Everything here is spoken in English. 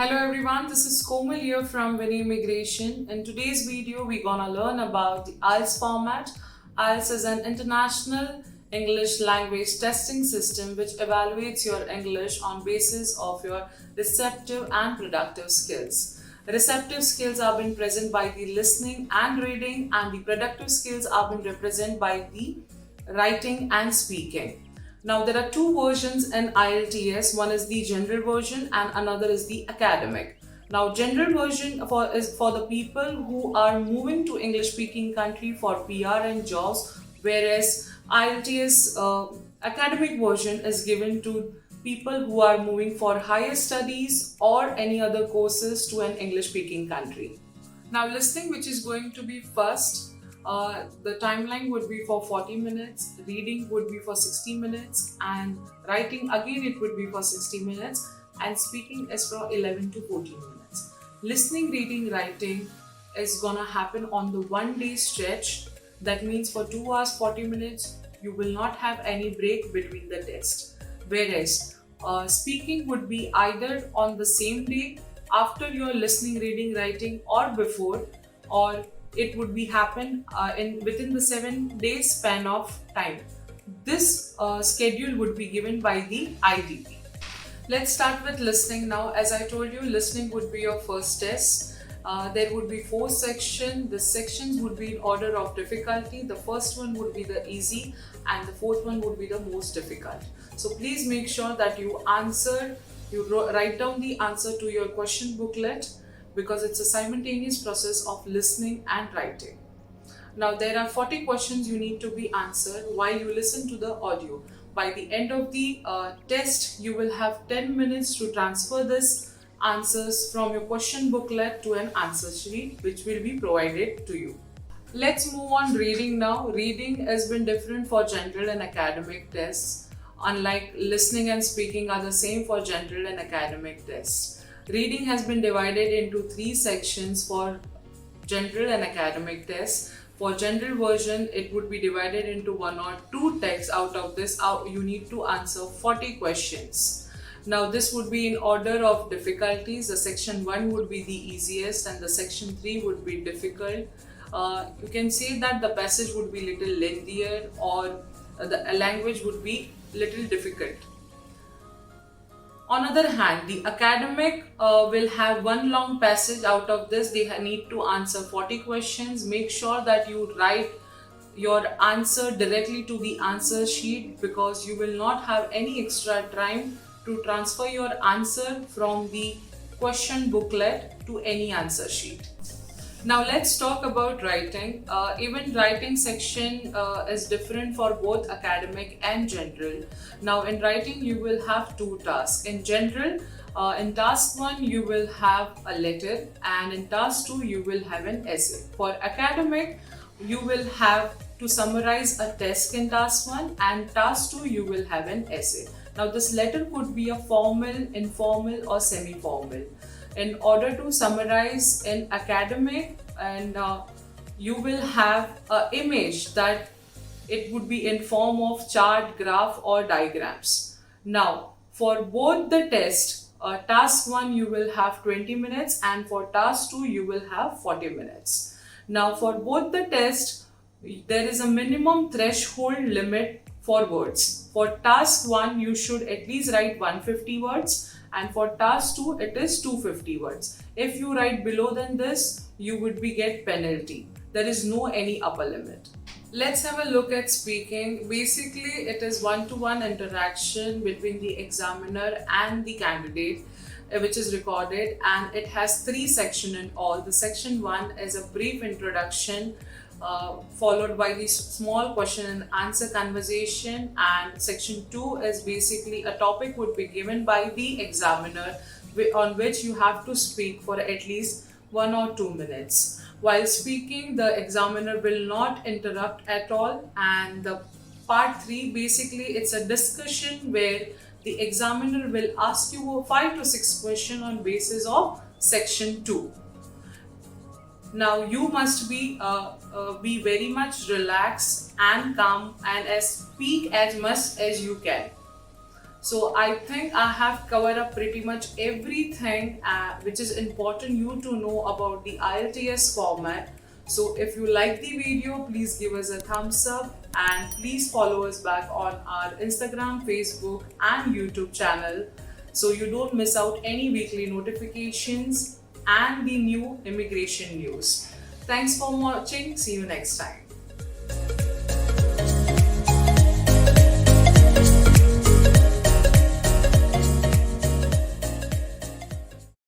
Hello everyone, this is Komal here from Winnie Immigration. In today's video, we're gonna learn about the IELTS format. IELTS is an international English language testing system which evaluates your English on basis of your receptive and productive skills. Receptive skills have been present by the listening and reading, and the productive skills have been represented by the writing and speaking. Now there are two versions in IELTS. One is the general version and another is the academic. Now general version is for the people who are moving to English speaking country for PR and jobs, whereas IELTS academic version is given to people who are moving for higher studies or any other courses to an English speaking country. Now listening, which is going to be first, the timeline would be for 40 minutes, reading would be for 60 minutes, and writing again it would be for 60 minutes, and speaking is for 11 to 14 minutes. Listening, reading, writing is gonna happen on the 1 day stretch. That means for 2 hours 40 minutes you will not have any break between the tests. Whereas speaking would be either on the same day after your listening, reading, writing, or before, or it would be happen within the 7 day span of time. This schedule would be given by the IDP. Let's start with listening now. As I told you, listening would be your first test. There would be 4 sections. The sections would be in order of difficulty. The first one would be the easy and the fourth one would be the most difficult. So please make sure that you write down the answer to your question booklet, because it's a simultaneous process of listening and writing. Now there are 40 questions you need to be answered while you listen to the audio. By the end of the test, you will have 10 minutes to transfer this answers from your question booklet to an answer sheet which will be provided to you. Let's move on reading now. Reading has been different for general and academic tests. Unlike listening and speaking are the same for general and academic tests. Reading has been divided into 3 sections for general and academic tests. For general version, it would be divided into 1 or 2 texts. Out of this, you need to answer 40 questions. Now this would be in order of difficulties. The section 1 would be the easiest and the section 3 would be difficult. You can say that the passage would be little lengthier, or the language would be little difficult. On the other hand, the academic will have one long passage. Out of this, they need to answer 40 questions. Make sure that you write your answer directly to the answer sheet, because you will not have any extra time to transfer your answer from the question booklet to any answer sheet. Now let's talk about writing. Even writing section is different for both academic and general. Now in writing you will have 2 tasks. In general, in task 1 you will have a letter, and in task 2 you will have an essay. For academic, you will have to summarize a test in task 1, and task 2 you will have an essay. Now this letter could be a formal, informal, or semi-formal. In order to summarize in academic, and you will have an image that it would be in form of chart, graph, or diagrams. Now for both the test, task 1 you will have 20 minutes and for task 2 you will have 40 minutes. Now for both the tests, there is a minimum threshold limit for words. For task 1 you should at least write 150 words, and for task 2 it is 250 words. If you write below than this, you would get penalty. There is no any upper limit. Let's have a look at speaking. Basically, it is one-to-one interaction between the examiner and the candidate, which is recorded, and it has 3 sections in all. The section 1 is a brief introduction, followed by the small question and answer conversation, and section 2 is basically a topic would be given by the examiner on which you have to speak for at least 1 or 2 minutes. While speaking, the examiner will not interrupt at all, and the part 3 basically it's a discussion where the examiner will ask you 5 to 6 questions on basis of section 2. Now you must be very much relaxed and calm and speak as much as you can. So I think I have covered up pretty much everything which is important you to know about the IELTS format. So if you like the video, please give us a thumbs up and please follow us back on our Instagram, Facebook and YouTube channel so you don't miss out any weekly notifications and the new immigration news. Thanks for watching. See you next time.